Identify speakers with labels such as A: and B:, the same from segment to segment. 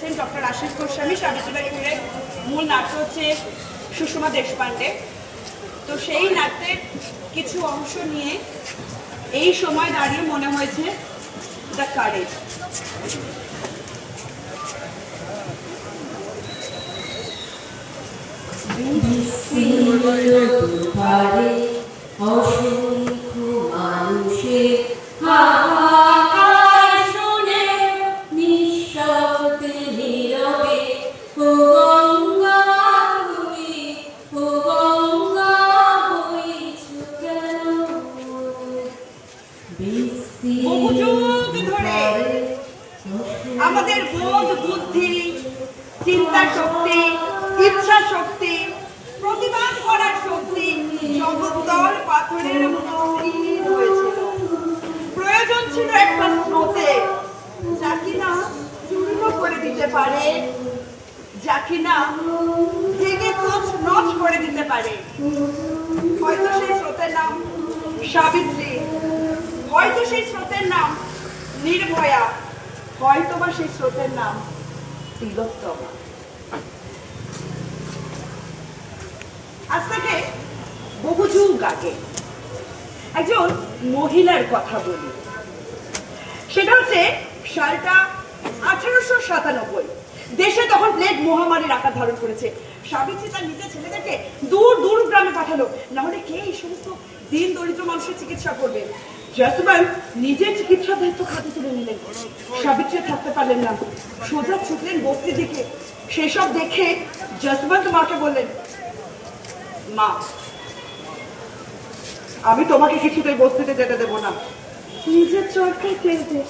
A: করেছেন ডক্টর আশিস গোস্বামী। সাবিত্রীবাই ফুলের মূল নাট্য হচ্ছে সুষমা দেশপাণ্ডে। তো সেই নাট্যের কিছু অংশ নিয়ে এই সময় দাঁড়িয়ে মনে হয়েছে দ্য কারেজ।
B: অসংখ্য মানুষের হাহাকার শুনে নিঃশব্দে নীরবে ও গঙ্গা তুমি, ও গঙ্গা বইছো কেন?
A: বহু যুগ ধরে আমাদের বোধ বুদ্ধি, চিন্তা শক্তি, ইচ্ছা শক্তি, প্রতিবাদ করার শক্তি জগদ্দল পাথরের মতো স্থির হয়েছিল। প্রয়োজন ছিল একটা স্রোতে, যা কিনা চূর্ণ করে দিতে পারে, যা কিনা ভেঙে তছনছ করে দিতে পারে। হয়তো সেই স্রোতের নাম সাবিত্রী, হয়তো সেই স্রোতের নাম নির্ভয়া, হয়তো বা সেই স্রোতের নাম তিলোত্তমা। আজ থেকে বহু যুগ আগে একজন মহিলার কথা বলি। সেটা হচ্ছে সালটা 1897। দেশে তখন প্লেগ মহামারীর আকার ধারণ করেছে। সাবিত্রী তার নিজের ছেলেদেরকে দূর দূর গ্রামে পাঠালো, না হলে কে এই সমস্ত দিন দরিদ্র মানুষের চিকিৎসা করবে। জয়সুবান নিজের চিকিৎসা দায়িত্ব খাতে তুলে নিলেন। সাবিত্রী থাকতে পারলেন না, সোজা ছুটলেন বস্তির দিকে। সেসব দেখে জয়সুবান মাকে বললেন, মা, আমি তোমাকে কিছুতেই বস্তিতে যেতে দেবো না। নিজের চরকায় তেল দে,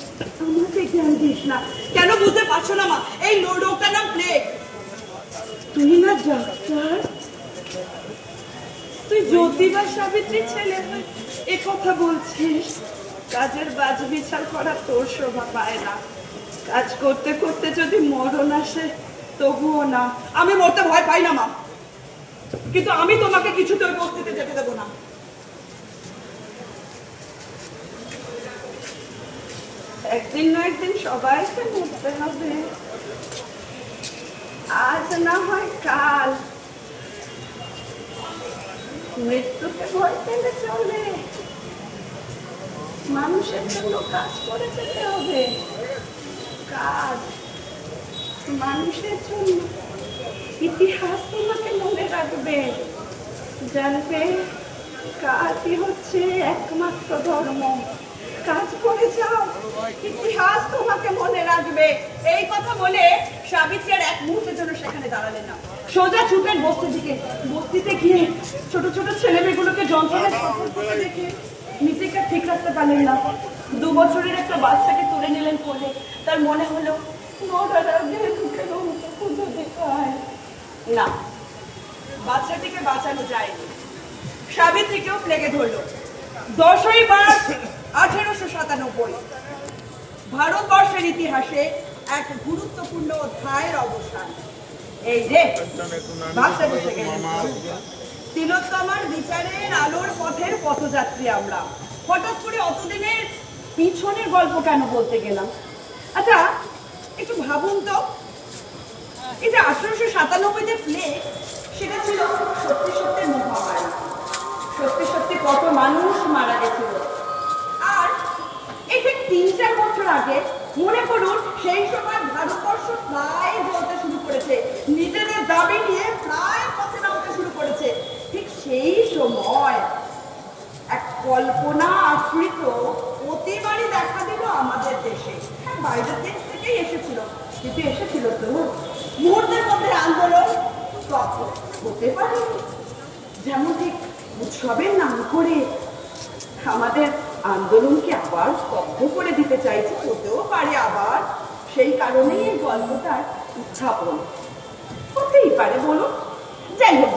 A: আমাকে জ্ঞান দিস না। কেন বুঝতে পারছো না মা? এই রোগটার নাম প্লেগ। তুই না ডাক্তার, তুই জ্যোতিবা সাবিত্রীর ছেলে হয়ে এ কথা বলছিস? কাজের বাজ বিচার করা তোর শোভা পায় না। কাজ করতে করতে যদি মরণ আসে তবুও না। আমি মরতে ভয় পাই না মা, কিন্তু আমি তোমাকে কিছুতে ওই বস্তিতে যেতে দেবো না। একদিন না একদিন সবাইকে মরতে হবে, আজ না হয় কাল। মৃত্যুকে ভয় পেলে চলে, মানুষের জন্য কাজ করে যেতে হবে। কাজ মানুষের জন্য। ইতিহাস তোমাকে মনে রাখবে, জানবে কাজই হচ্ছে একমাত্র ধর্ম। কাজ করে যাও, ইতিহাস তোমাকে মনে রাখবে। এই কথা বলে সাবিত্রী আর এক মুহূর্তের জন্য সেখানে দাঁড়ালেন না। সোজা ছুটলেন বস্তির দিকে। বস্তিতে গিয়ে ছোট ছোট ছেলেমেয়েগুলোকে যন্ত্রণায় সফল করতে দেখে নিজেকে ঠিক রাখতে পারলেন না। 2 বছরের একটা বাচ্চাকে তুলে নিলেন কোলে। তার মনে হলো মরার আগে মুখে রঙটা পুজো দিতে হয়। না, বাচ্চাটিকে বাঁচানো যায়নি। সাবিত্রীকেও প্লেগে ধরল। 10ই মার্চ 1897 ভারতবর্ষের ইতিহাসে এক গুরুত্বপূর্ণ অধ্যায়ের অবসান। এই যে বাসে বসে গেলেন তিলোত্তমার বিচারের আলোর পথের পথযাত্রী আমরা। হঠাৎ করে অতদিনের পিছনের গল্প কেন বলতে গেলাম? আচ্ছা একটু ভাবুন তো, এই যে 1897 যে প্লেগ, সেটা ছিল সত্যি সত্যি মহামারী। সত্যি সত্যি কত মানুষ মারা গেছিল। আর এই যে 3-4 বছর আগে মনে করুন, সেই সময় ভারতবর্ষ প্রায় জ্বলতে শুরু করেছে, নিজেদের দাবি নিয়ে প্রায় পথে নামতে শুরু করেছে। ঠিক সেই সময় এক কল্পনা আশ্রিত অতিমারি দেখা দিল আমাদের দেশে। হ্যাঁ, বাইরের দেশ থেকেই এসেছিল, কিন্তু এসেছিল তো মুহূর্তের মধ্যে আন্দোলন স্তব্ধ হতে পারে। যেমন ঠিক উৎসবের নাম করে আমাদের আন্দোলনকে আবার স্তব্ধ করে দিতে চাইছে, হতেও পারে আবার। সেই কারণেই এই গল্পটার উত্থাপন হতেই পারে। বলুন, যাই হোক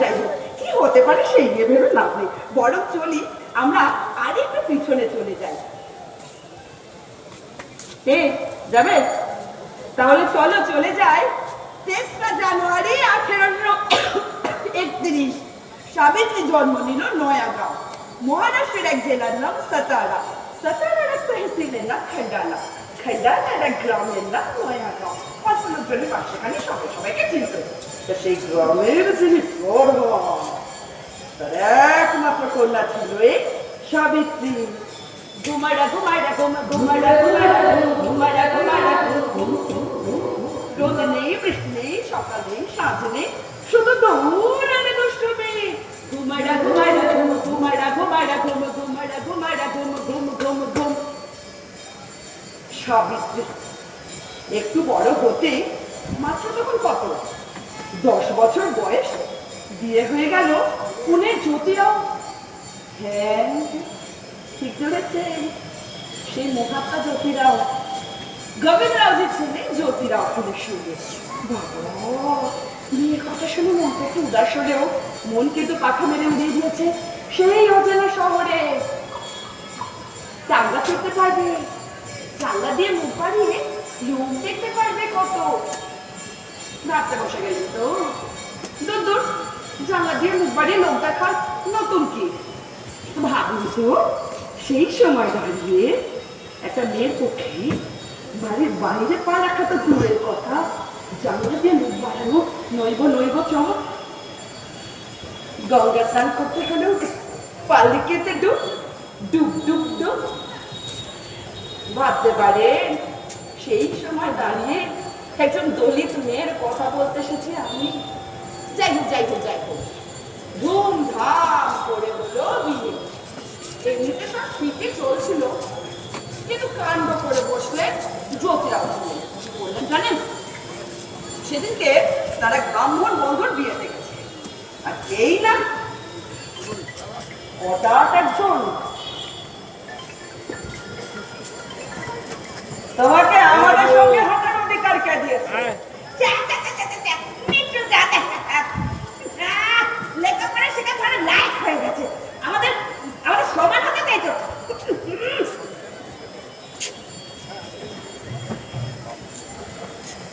A: কি হতে পারে সেই নিয়ে ভেবে লাভ নেই। বরং চলি আমরা আরেকটু পিছনে চলে যাই। যাবে? তাহলে চলো চলে যাই 3রা জানুয়ারি 1831। সাবিত্রী জন্ম নিল নয়াগাঁও, মহারাষ্ট্রের এক জেলার নাম সাতারা। সাতারার এক তহসিলের নাম খডালা। এটা একটা গ্রামের নাম নয়াগাঁও। অল্প লোকজনের বাস, সেখানে সবাইকে চিনত। তা সেই গ্রামের যিনি প্রধান, তার একমাত্র কন্যা ছিল এই সাবিত্রী। ঘুমাইরা ঘুমাইরা ঘুমাইরা ঘুমাইরা ঘুমাইরা ঘুমাইরা রোদ নেই, বৃষ্টি নেই, সকাল নেই, সাঁঝ নেই, শুধু দৌড়ানে দুষ্টুমি। ঘুমাইরা ঘুমাইরা ঘুম, ঘুমাইরা ঘুমাইরা ঘুম, ঘুমাইরা ঘুমাইরা ঘুম, ঘুম ঘুম ঘুম। সাবিত্রী একটু বড় হতে, মাত্র তখন কত 10 বছর বয়স, বিয়ে হয়ে গেল পুনে জ্যোতিরাও। হ্যাঁ, ঠিক ধরেছেন, সেই মহাত্মা জ্যোতিরাও, গোবিন্দরাওজির ছেলে জ্যোতিরাও পুলিশ শুনে। বাবা, বিয়ের কথা শুনে মনটা একটু উদাস হলেও মন কিন্তু পাখা মেরে উড়িয়ে দিয়েছে সেই অজানা শহরে। টাঙ্গা চড়তে পারবে, জানলা দিয়ে মুখ বাড়িয়ে লোক দেখতে পারবে কত। ভাবতে বসে গেল তো, দূর দূর, জানলা দিয়ে মুখ বাড়িয়ে লোক দেখার নতুন কি। ভাবুন তো, সেই সময় দাঁড়িয়ে একটা মেয়ের পক্ষে বাড়ির বাইরে পা রাখা তো দূরের কথা, জানলা দিয়ে মুখ বাড়ানো নইব নইব চমক। গঙ্গা স্নান করতে হলেও পালিকেতে ডুব ডুব ডুব ডুব। ভাবতে পারেন, সেই সময় দাঁড়িয়ে একজন দলিত মেয়ের কথা বলতে এসেছি আমি। যাই হোক যাই হোক যাই হোক, ধুমধাম করে হলো বিয়ে। এমনিতে সব ঠিকই চলছিল, কিন্তু কাণ্ড করে বসলেন জ্যোতিরাও। বললেন জানেন, সেদিনকে তারা ব্রাহ্মণ বন্ধুর বিয়ে দেখেছে, আর এই না হঠাৎ একজন, তোমাকে আমাদের সঙ্গে হাঁটার অধিকার কে দিয়েছে? লেখাপড়া শেখা ধরে লাইট হয়ে গেছে, আমাদের আমাদের সমান হতে চাইছো।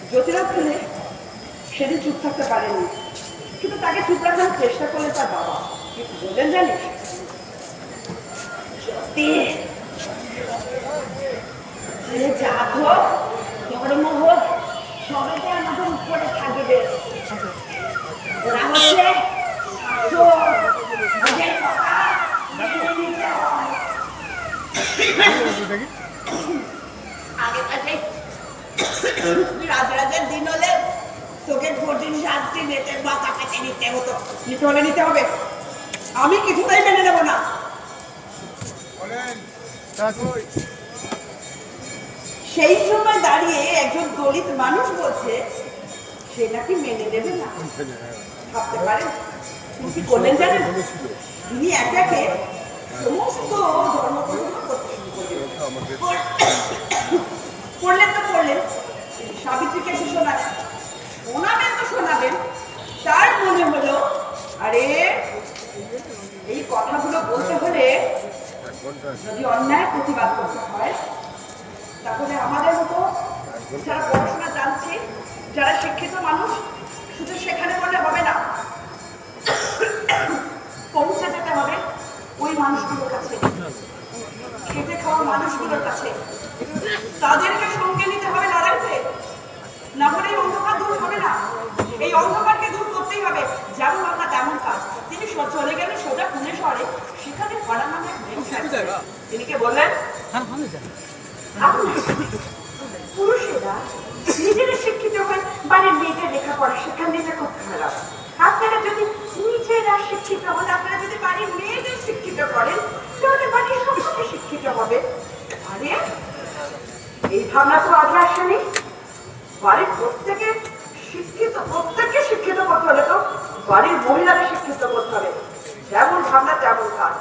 A: জ্যোতিরাও ছেলে সেদিন চুপ থাকতে পারেনি, কিন্তু তাকে চুপ রাখার চেষ্টা করলেন তার বাবা। কিন্তু বললেন জানিস, সত্যি জাত হোক, ধর্ম হোক, সবাইকে আমাদের উপরে থাকবে। ওরা হচ্ছে রাজরাজের দিন হলে তোকে ঘটির শাস্তি নেতের মাথা পেতে নিতে হতো, নিতে হলে নিতে হবে। আমি কিছুতেই মেনে নেব না। সেই সময় দাঁড়িয়ে একজন দলিত মানুষ বলছে সে নাকি মেনে নেবে না। ভাবতে পারেন কি করলেন জানেন? তিনি একে একে সমস্ত ধর্মকর্ম করতে শুরু করলেন। তো করলেন, সাবিত্রীকে এসে শোনালেন। শোনাবেন তো শোনাবেন, তার মনে হলো আরে এই কথাগুলো বলতে হলে যদি অন্যায় প্রতিবাদ করতে হয়, তাহলে আমাদের মতো যারা পড়াশোনা জানছে, যারা শিক্ষিত মানুষ, শুধু সেখানে বললে হবে না, পৌঁছে যেতে হবে ওই মানুষগুলোর কাছে, খেতে খাওয়া মানুষগুলোর কাছে। তাদেরকে সঙ্গে নিতে হবে লড়াইতে, না হলে এই অন্ধকার দূর হবে না। এই অন্ধকারকে দূর করতেই হবে। যেমন আমরা তেমন কাজ। তিনি চলে গেলেন সোজা পুনে শহরে, সেখানে ভাড়া নামে তিনি কে বললেন, পুরুষেরা নিজেরা শিক্ষিত হয়ে বাড়ির মেয়েদের লেখাপড়া সেখান থেকে করতে হবে। আপনারা যদি নিজেরা শিক্ষিত হন, আপনারা যদি বাড়ির মেয়েদের শিক্ষিত করেন, তাহলে বাড়ির সকলে শিক্ষিত হবে। আরে এই ভাবনা তো আগে আসেনি। বাড়ির প্রত্যেকে শিক্ষিত করতে হলে তো বাড়ির মহিলাদের শিক্ষিত করতে হবে। যেমন ভাবনা তেমন কাজ।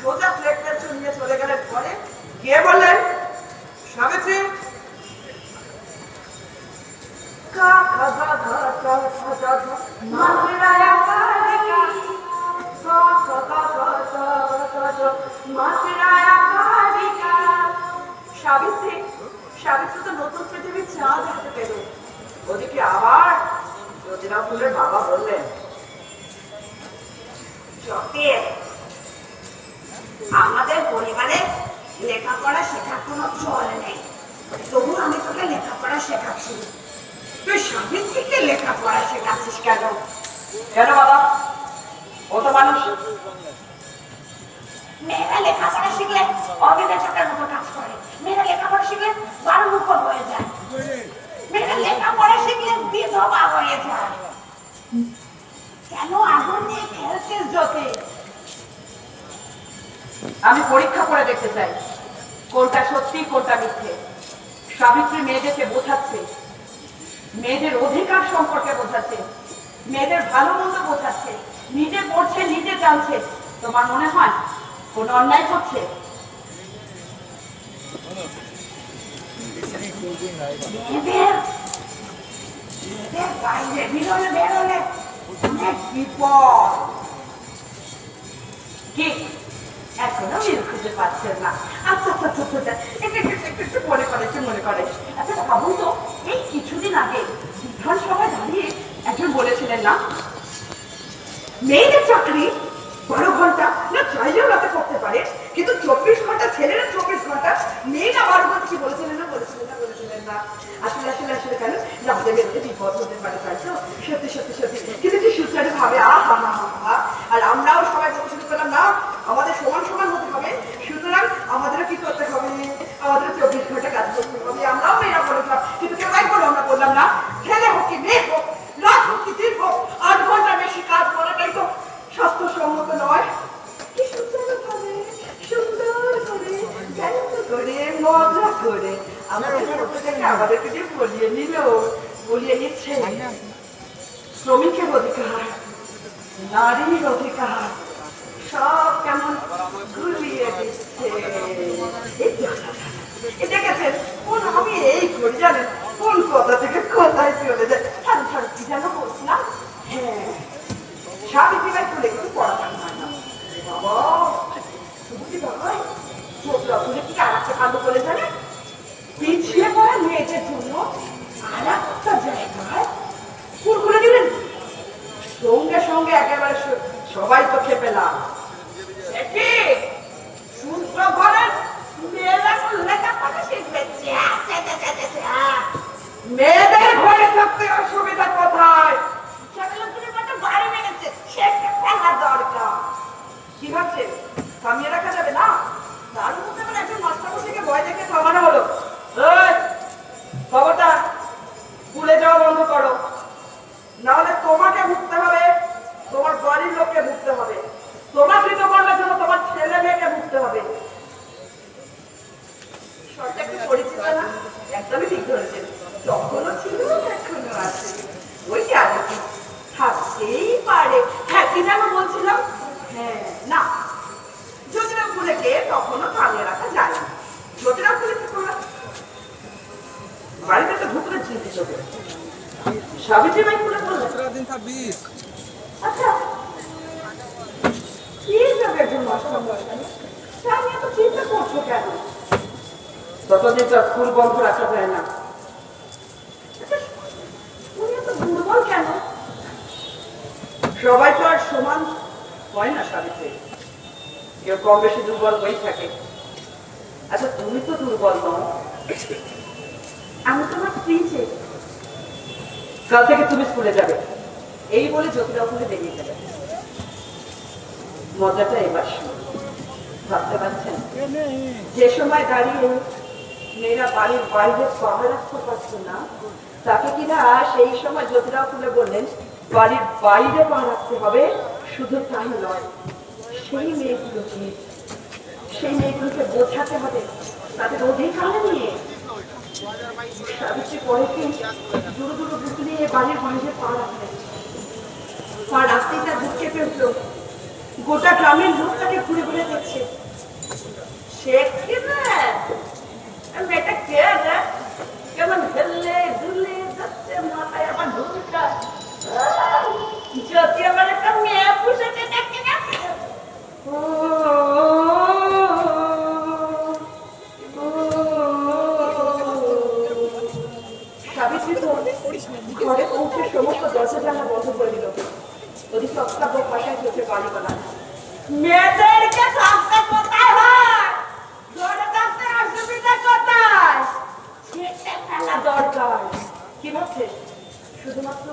A: সোজা প্লেট নিয়ে চলে গেলেন ঘরে, গিয়ে বললেন, সাবিত্রী সাবিত্রী তো নতুন পৃথিবীর চাঁদ দেখতে পেল। ওদিকে আবার জ্যোতিরাও ফুলের বাবা বললেন, সত্যি আমাদের পরিবারে লেখাপড়া শেখার কোনো চল নেই। তবু আমি তোকে লেখাপড়া শেখাচ্ছি, তুই সাবিত্রীকে লেখাপড়া শেখাচ্ছিস কেন?
C: কেন বাবা? ও তো মানুষ।
A: মেয়েরা লেখাপড়া শিখলে অবিবেচকের মতো কাজ করে, মেয়েরা লেখাপড়া শিখলে বারমুখ হয়ে যায়, মেয়েরা লেখাপড়া শিখলে বিধবা হয়ে যায়। কেন আগুন নিয়ে খেলছিস জ্যোতি?
C: আমি পরীক্ষা করে দেখতে চাই কোনটা সত্যি কোনটা মিথ্যে। সাবিত্রী মেয়েদেরকে বোঝাচ্ছে, মেয়েদের অধিকার সম্পর্কে বোঝাচ্ছে, মেয়েদের ভালো মন্দ বোঝাচ্ছে, নিজে পড়ছে নিজে জানছে। তোমার মনে হয় কোন অন্যায় করছে?
A: মেয়েদের বাইরে বেরোলে অনেক বিপদ।
C: কি এখনো মিল খুঁজে পাচ্ছেন না? আচ্ছা আচ্ছা আচ্ছা আচ্ছা, একটু মনে করে আচ্ছা ভাবুন তো, এই কিছুদিন আগে বিধানসভায় দাঁড়িয়ে একজন বলেছিলেন না,
A: মেয়েদের চাকরি 12 ঘন্টা না চাইলেও রাতে করতে পারে, কিন্তু 24 ঘন্টা ছেলেরা 24 ঘন্টা, মেয়েরা 12 ঘন্টা। কি বলেছিলেন না? আসলে কেন রাতে বেরোতে বিপদ হতে পারে, তাই তো? সত্যি কিন্তু কি সুচারু ভাবে আর আমরাও সবাই বলতে শুরু করলাম না, আমাদের সমান হতে হবে, সুতরাং আমাদেরও কি করতে হবে? আমাদের 24 ঘন্টা কাজ করতে হবে। আমরাও মেয়েরা বলেছিলাম, কিন্তু কেউ একবার আমরা বললাম না, ছেলে হোক কি মেয়ে হোক, রাত হোক কি দিন হোক, 8 ঘন্টা বেশি কাজ করাটাই তো স্বাস্থ্যসম্মত নয়। কি সুন্দর করে মজা করে আমাদেরকে যে বলিয়ে নিচ্ছে শ্রমিকের অধিকার, নারীর অধিকার, সব কেমন ঘুরিয়ে দিচ্ছে। দেখেছেন কোন আমি এই করি জানেন, কোন কথা থেকে কোথায় চলে যায়। কি যেন বলছিলাম? হ্যাঁ, সাবিত্রীবাই খুলে কিন্তু পড়াশোনা হয় না বাবা, শুধু কি নয়, চোখরা খুলে কি আর একটা কাণ্ড করে জানে, পিছিয়ে পড়া মেয়েদের জন্য আর একটা জায়গায় স্কুল খুলে দিলেন। সঙ্গে একেবারে সবাই তো খেপে না, সূত্র ঘরের মেয়েরা লেখাপড়া শিখবে, মেয়েদের ঘরে থাকতে অসুবিধা কোথায়? বাইরে মেরেছে, সেটা ফেলা দরকার। কি ভাবছেন থামিয়ে রাখা যাবে না? তার মধ্যে মানে একজন মাস্টারমশাইকে ভয় দেখে থামানো হলো, খবরটা ভুলে যাওয়া বন্ধ করো, নাহলে তোমাকে ভুগতে হবে, তোমার বাড়ির লোককে ভুগতে হবে, তোমার কৃতকর্মের জন্য তোমার ছেলে মেয়েকে ভুগতে হবে। শর্টটা একটু পরিচিত না? একদমই ঠিক ধরেছেন, তখনও ছিল এখনো আছে, ওই যে আগে কি থাকতেই পারে। হ্যাঁ, কি যেন বলছিলাম? হ্যাঁ না, জ্যোতিরা ফুলেকে তখনও থামিয়ে রাখা যায় না। জ্যোতিরা ফুলে কি করলাম, বাড়িতে তো ঢুকলে চিন্তিত হবে। সাবিত্রী বাই ফুলে বললেন, আচ্ছা কি যাবে একজন মাস্টার বললেন, আমি এত চিন্তা করছো কেন?
C: ততদিন তার ফুল বন্ধ রাখা যায় না।
A: উনি এত দুর্বল কেন?
C: সবাই তো আর সমান হয় না সাবিত্রী, কেউ কম বেশি দুর্বল হয়েই থাকে। আচ্ছা তুমি তো দুর্বল নও,
A: আমি তোমার স্ত্রী যে।
C: কাল থেকে তুমি স্কুলে যাবে, এই বলে জ্যোতিরা ফুলে বেরিয়ে গেলে। মজাটা এবার ভাবতে পারছেন, যে সময় দাঁড়িয়ে মেয়েরা বাড়ির বাইরে পা রাখতে পারছে না, তাকে কিনা সেই সময় জ্যোতিরা ফুলে বললেন বাড়ির বাইরে পা রাখতে হবে। শুধু তাই নয়, সেই মেয়েগুলোকে বোঝাতে হবে তাদের অধিকার নিয়ে। সাবিত্রী পরে কি দূর বুক নিয়ে বাড়ির বাইরে পা রাখলেন, পা রাখতেই তার বুক কেঁপে উঠল। গোটা গ্রামের লোক তাকে ঘুরে ঘুরে দেখছে। সে কি মেয়েটা কে রে, কেমন হেললে দুলে যাচ্ছে, মাথায় আমার ঢুকটা, যদি আমার একটা মেয়ে পুষেছে দেখতে গেছে। সাবিত্রী তো ঘরে পৌঁছে সমস্ত দরজা জানা বন্ধ করে দিল। ওদিকে অস্তাব্য ভাষায় চোখে গালি বলা, মেয়েদেরকে থাকতে কোথায় হয়, ঘরে থাকতে অসুবিধা কোথায়? না দরকার। কি ভাবছে শুধুমাত্র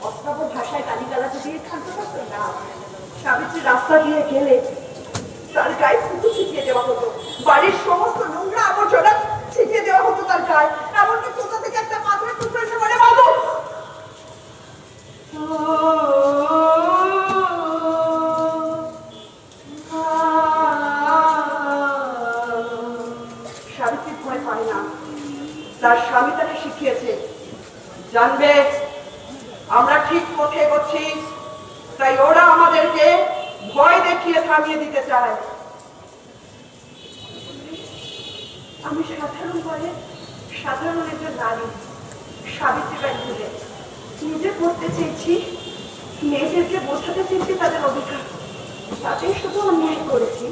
C: অস্ত্রাব্য ভাষায় গালিগালাজ দিয়ে থাকতে পারতো না। সাবিত্রী রাস্তা দিয়ে গেলে তার গায়ে থুতু ছিটিয়ে দেওয়া হতো, বাড়ির সমস্ত নোংরা আবর্জনা ছিটিয়ে দেওয়া হতো তার গায়ে। এমনকি কোথা থেকে একটা পাথরের টুকরো এসে বলে বাবু সাবিত্রী ভয় পায় না। তার স্বামী তাকে শিখিয়েছে, জানবে আমরা ঠিক পথে এগোচ্ছি, তাই ওরা আমাদেরকে ভয় দেখিয়ে থামিয়ে দিতে চায়। আমি সাধারণ বলে সাধারণ একজন নারী, সাবিত্রীবাই ফুলে নিজে পড়তে চেয়েছি, মেয়েদেরকে বোঝাতে চেয়েছি তাদের অধিকার, তাতেই শুধু অন্যায় করেছি।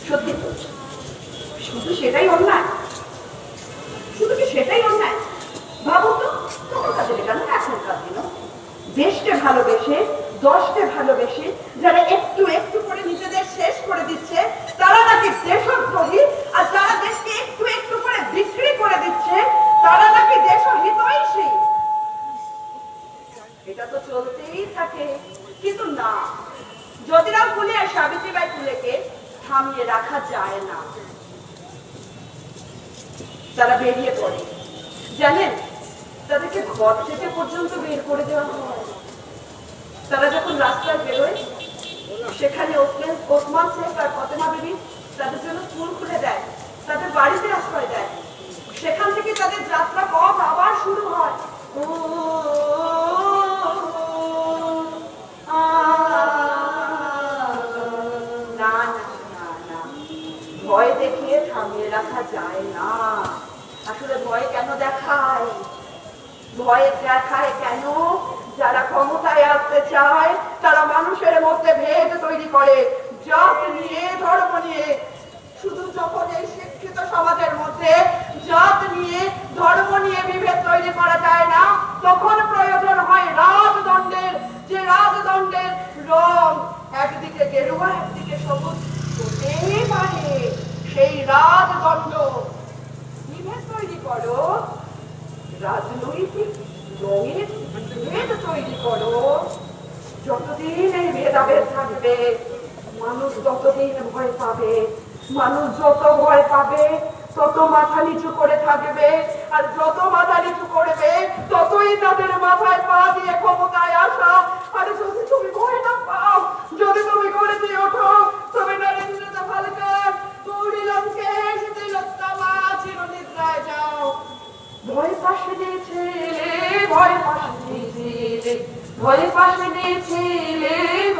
C: সত্যি তো, শুধু সেটাই অন্যায়? শুধু কি সেটাই অন্যায়? ভাবো তো, তখন কাজে কেন এখনকার দিনও দেশকে ভালোবেসে দশকে ভালোবেসে যারা একটু একটু করে নিজেদের শেষ করে দিচ্ছে তারা নাকি দেশদ্রোহী, আর যারা দেশকে একটু একটু করে বিক্রি করে দিচ্ছে তারা নাকি দেশহিতৈষী। এটা তো চলতেই থাকে। কিন্তু না, জ্যোতিরাম ফুলে আর সাবিত্রীবাই ফুলেকে থামিয়ে রাখা যায় না। তারা বেরিয়ে পড়ে। জানেন, তাদেরকে ঘর থেকে পর্যন্ত বের করে দেওয়া হয়। তারা যখন রাস্তায় বেরোয় সেখানে ওসমান শেখ আর ফতেমা বিবি তাদের জন্য স্কুল খুলে দেয়, তাদের বাড়িতে আশ্রয় দেয়। সেখান থেকে তাদের যাত্রা পথ আবার শুরু হয়। না না না না, ভয় দেখিয়ে থামিয়ে রাখা যায় না। আসলে ভয় কেন দেখায়? ভয় দেখায় কেন? যারা ক্ষমতায় আসতে চায় তারা মানুষের মধ্যে ভেদ তৈরি করে, জাত নিয়ে ধর্ম নিয়ে। শুধু যখন এই শিক্ষিত সমাজের মধ্যে জাত নিয়ে ধর্ম নিয়ে বিভেদ তৈরি করা যায় না, তখন প্রয়োজন হয় রাজদণ্ডের। যে রাজদণ্ডের রং একদিকে গেরুয়া একদিকে সবুজ হতেই পারে, সেই রাজদণ্ড বিভেদ তৈরি করো, রাজনৈতিক রঙের ভেদ তৈরি করো। যতদিন এই ভেদাভেদ থাকবে মানুষ ততদিন ভয় পাবে। মানুষ যত ভয় পাবে তত মাথা নিচু করে থাকবে, আর যত মাথা নিচু করবে ততই তাদের মাথায় পা দিয়ে ক্ষমতায় আসা। আর যদি তুমি ভয় না পাও, যদি তুমি করে দিয়ে ওঠো, তবে নরেন্দ্র ভালকার গৌরী লঙ্কেশ তিলোত্তমা চিরনিদ্রায় যাও। ভয় পাশে দিয়েছে, ভয় পাশে দিয়েছে, ভয় পাশে দিয়েছে,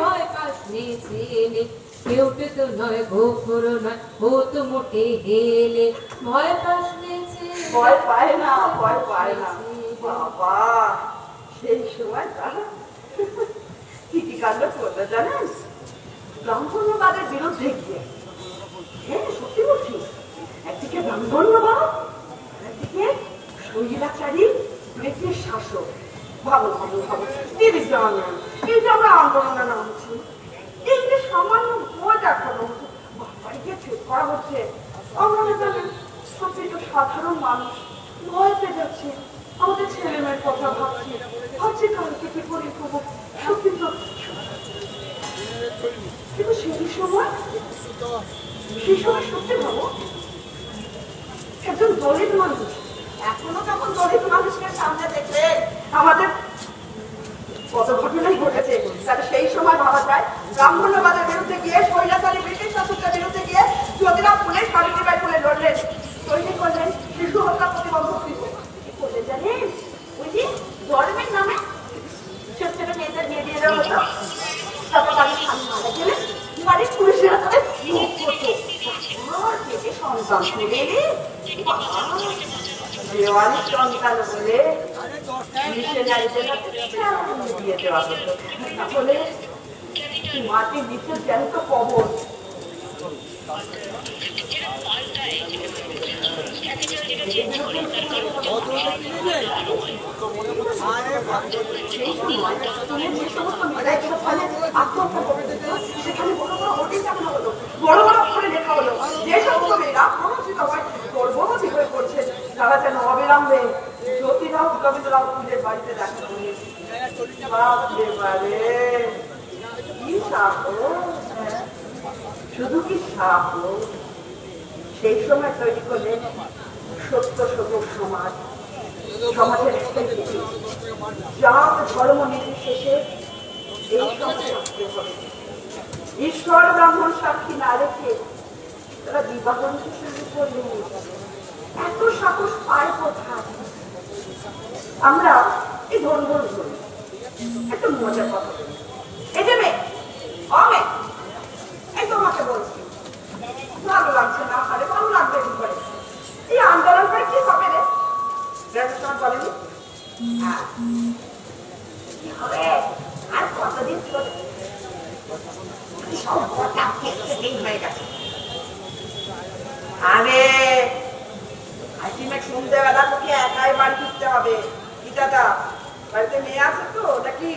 B: ভয় পাশে ছেলে কেউটে তো নয়, গোখর নয়, ও তো মোটে হেলে। ভয় পাশে
C: ভয় পায় না, ভয় পায় না। বাবা, সেই সময় তারা কি কি কাণ্ড করলো জানেন? ব্রাহ্মণ্যবাদের বিরুদ্ধে গিয়ে, হ্যাঁ সত্যি বলছি, একদিকে ব্রাহ্মণ্যবাদ, একদিকে স্বৈরাচারী ব্রিটিশ শাসক। ভালো ভালো ভালো দিদি জানেন, এই যে আমরা আন্দোলনে নামছি, এই যে সামান্য ভোট দেখানো হচ্ছে, বাড়িকে ঠিক করা হচ্ছে, আমরা জানেন সত্যি তো সাধারণ মানুষ ভয় পেয়ে যাচ্ছে। আমাদের ছেলে মেয়ের কথা ভাবছি, ভাবছি কালকে কি করে করবো। সত্যি তো, কিন্তু সেই সময় সত্যি ভাবো, একজন দলিত মানুষ এখনো যখন দলিত মানুষকে সামনে দেখলে আমাদের কত ঘটনাই ঘটেছে, তাহলে সেই সময় ভাবা যায় ব্রাহ্মণ্যবাদের বিরুদ্ধে গিয়ে, স্বৈরাচারী ব্রিটিশ শাসকের বিরুদ্ধে গিয়ে জ্যোতিরাম ফুলে সাবিত্রীবাই ফুলে লড়লেন, তৈরি করলেন শিশু হত্যা প্রতিবন্ধক দিবস। কি করলেন জানেন? ওই যে ধর্মের নামে ছোট ছোট মেয়েদের বিয়ে দিয়ে দেওয়া হতো, তারপর বাড়ির স্বামী মারা গেলে বাড়ির পুরুষেরা তাদের ভোগ করতো, তারপর পেটে সন্তান তুলে দেওয়ালের সন্তান বলে মিশনারিদের দিয়ে দেওয়া হতো। তাহলে মাটির নিচে জ্যান্ত কবর। সেখানে বড় বড় হোটেল চালানো হলো, বড় বড় করে লেখা হলো যে সমস্ত মেয়েরা প্রমোচিত হয় গর্ভবতী হয়ে পড়ছে, তারা যেন অবিলম্বে জ্যোতিরাও রবীন্দ্রনাথ ঠাকুরের বাড়িতে দেখা করে। বাপরে বারে, কি সাহস! শুধু কি সাহস! সেই সময় তৈরি করলেন সত্য শোধক সমাজ। সমাজের একটাই নীতি, জাত ধর্ম নির্বিশেষে এই সমাজ থাকতে হবে। ঈশ্বর ব্রাহ্মণ সাক্ষী না রেখে তারা বিবাহ নিতে শুরু করলেন। এত সাহস পায় কোথায়? আমরা এই ধন ধন করি, একটা মজার কথা বলি। এই যে মেয়ে, মেয়ে, এই তোমাকে বলছি, ভালো লাগছে না, আরে ভালো লাগবে কি করে? এই আন্দোলন করে কি হবে রে? গ্রাজুয়েশন বলেনি কি হবে? আর কতদিন চলে? সবটা কেটে হয়ে গেছে। আরে আইটিমেট সন্ধ্যেবেলা তোকে একাই বাড়ি ফিরতে হবে। কি দাদা, বাড়িতে মেয়ে আছে তো নাকি?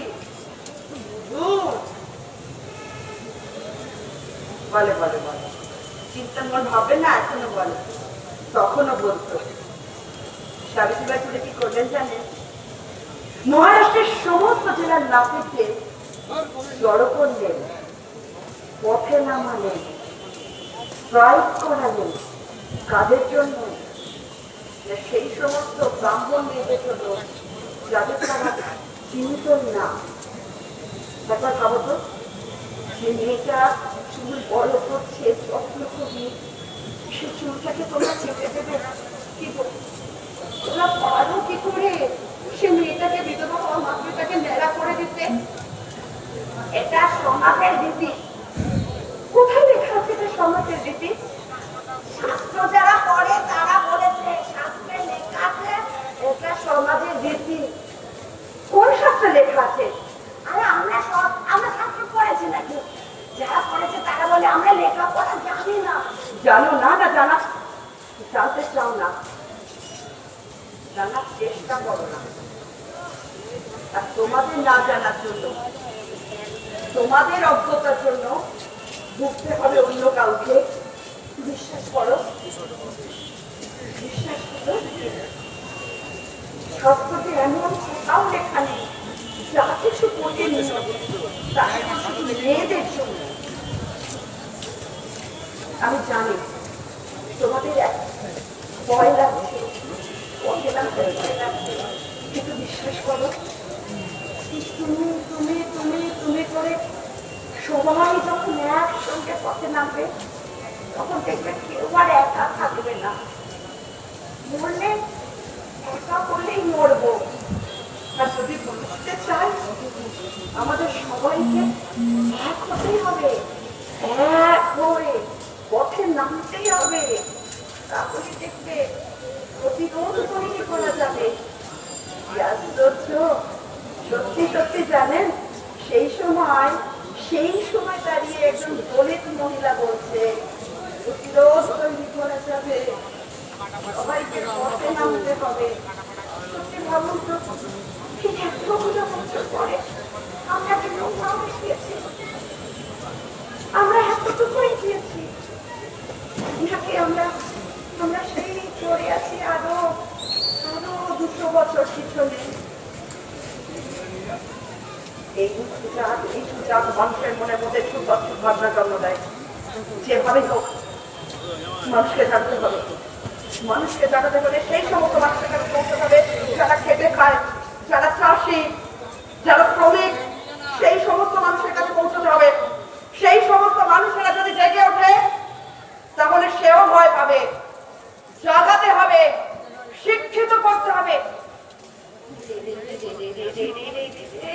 C: বলে বলে বলে, চিন্তা মন ভাববে না, এখনো বলে, তখনও বলতো। সাবিত্রীবাই তুলে কি করলেন জানেন? মহারাষ্ট্রের সমস্ত জেলার নাপিতকে জড়ো করলেন, পথে নামালেন, স্ট্রাইক করালেন। কাদের জন্য? সেই সমস্ত ব্রাহ্মণ মেয়েদের জন্য যাদের তারা চিহ্নিত না। একবার ভাবো তো, যে মেয়েটা চুল বড় করছে, যত্ন করি, সে চুলটাকে তোমরা চেপে দেবে কি তোমরা পারো কি করে? সে মেয়েটাকে বিধবা হওয়া মাত্র তাকে মেলা করে দিতে। এটা সমাজের রীতি। কোথায় লেখা আছে এটা সমাজের রীতি? শাস্ত্র যারা পড়ে তারা বলেছে, শাস্ত্রে লেখা আছে এটা সমাজের রীতি। কোন শাস্ত্রে লেখা আছে? আরে আমরা শাস্ত্র পড়েছি নাকি? যারা পড়েছে তারা বলে আমরা লেখাপড়া জানি না। জানো না, না জানা জানতে চাও না, জানার চেষ্টা করো না। আর তোমাদের না জানার জন্য, তোমাদের অজ্ঞতার জন্য ভুগতে হবে অন্য কাউকে। বিশ্বাস করো, বিশ্বাস করো, শাস্ত্রতে এমন কোথাও লেখা নেই যা কিছু কঠিন তারা শুধু মেয়েদের জন্য। আমি জানি তোমাদের এক ভয় লাগছে, কিন্তু বিশ্বাস করো, তুমি তুমি তুমি তুমি করে সবাই যখন একসঙ্গে পথে নামবে তখন দেখবে কেউ আর একা থাকবে না। মরলে একা করলেই মরবো। আর যদি বুঝতে চাই আমাদের সবাইকে এক হতেই হবে, এক হয়ে পথে নামতেই হবে। তাহলে দেখবে প্রতিরোধ তৈরি করা যাবে। সত্যি সত্যি জানেন, সেই সময় দাঁড়িয়ে একজন দলিত মহিলা বলছে প্রতিরোধ তৈরি করা যাবে, সবাইকে পথে নামতে হবে। সত্যি ভাবুন তো, ঠিক এতগুলো বছর পরে আমরা কিন্তু গিয়েছি, আমরা এতটুকুই গিয়েছি নাকি আমরা আমরা সেই চড়ে আছি আরো 200 বছর পিছনে। এই জাত মানুষের মনের মধ্যে ভাবনা জন্ম দেয়। যেভাবে হোক মানুষকে জানতে হবে, মানুষকে জানাতে হলে সেই সমস্ত মানুষের কাছে পৌঁছতে হবে যারা খেটে খায়, যারা চাষি, যারা শ্রমিক, সেই সমস্ত মানুষের কাছে পৌঁছতে হবে। সেই সমস্ত মানুষেরা যদি জেগে ওঠে তাহলে সেও ভয় পাবে। জাগাতে হবে, শিক্ষিত করতে হবে।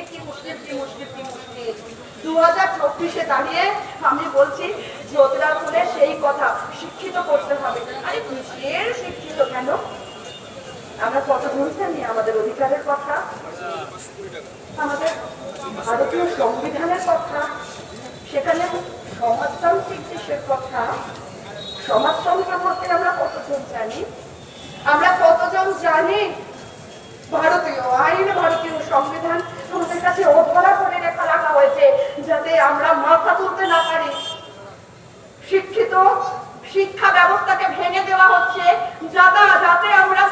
C: কি মুশকিল, কি মুশকিল, কি মুশকিল। 2024-এ দাঁড়িয়ে আমি বলছি জ্যোতিরা বলে সেই কথা, শিক্ষিত করতে হবে। আরে কিসের শিক্ষিত? কেন? আমরা কত দূর জানি আমাদের অধিকারের কথা, আমাদের ভারতীয় সংবিধানের কথা, সেখানে সমাজতান্ত্রিক দেশের কথা, সমাজতন্ত্র বলতে আমরা কতজন জানি? আমরা কতজন জানি ভারতীয় আইন, ভারতীয় সংবিধান আমাদের কাছে অধরা করে রাখা হয়েছে যাতে আমরা মাথা তুলতে না পারি। শিক্ষিত শিক্ষা ব্যবস্থাকে ভেঙে দেওয়া হচ্ছে যাতে আমরা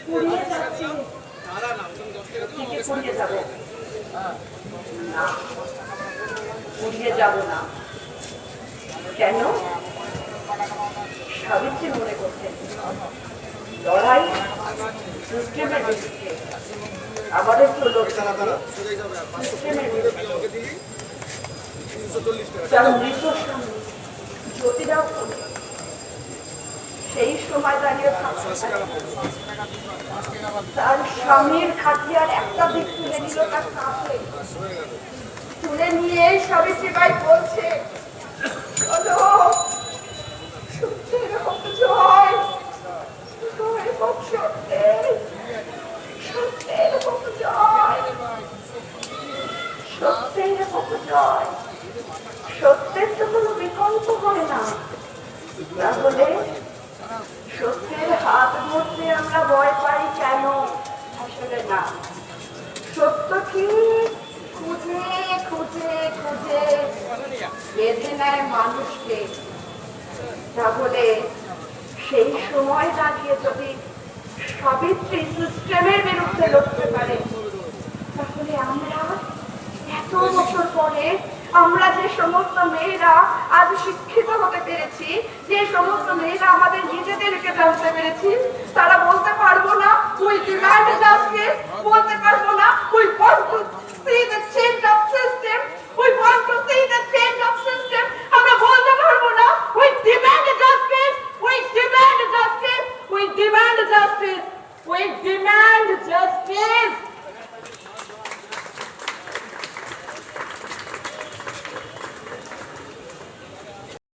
C: পুড়িয়ে যাচ্ছে। পুড়িয়ে যাব না, পুড়িয়ে যাব না। কেন? সাবিত্রী মনে করতেন লড়াই সিস্টেমের বিরুদ্ধে, আমাদের তো সিস্টেমের বিরুদ্ধে। তার মৃত স্বামী জ্যোতিরাও সেই সময় দাঁড়িয়ে তার স্বামীর খাটিয়ার একটা দিক তুলে নিল তার কাছে, তুলে নিয়ে সাবিত্রী বাই বলছে, সত্যের হোক জয়, জয় হোক সত্যের, সত্যের হোক জয়, সত্যের হোক জয়। সত্যের তো কোনো বিকল্প হয় না, তাহলে সত্যের হাত ধরতে আমরা ভয় পাই কেন? আসলে না, সত্য কি খুঁজে খুঁজে খুঁজে বেঁধে নেয় মানুষকে। তাহলে সেই সময় দাঁড়িয়ে যদি সাবিত্রী সিস্টেমের বিরুদ্ধে লড়তে পারে, তাহলে আমরা এত বছর পরে আমরা যে সমস্ত মেয়েরা আজ শিক্ষিত হতে পেরেছি, যে সমস্ত মেয়েরা আমাদের নিজেদেরকে জানতে পেরেছি, তারা বলতে পারবো না we demand justice, বলতে পারবো না we want to see the change of system, we want to see the change of system, আমরা বলতে পারবো না we demand justice, we demand justice, we demand justice, we demand justice.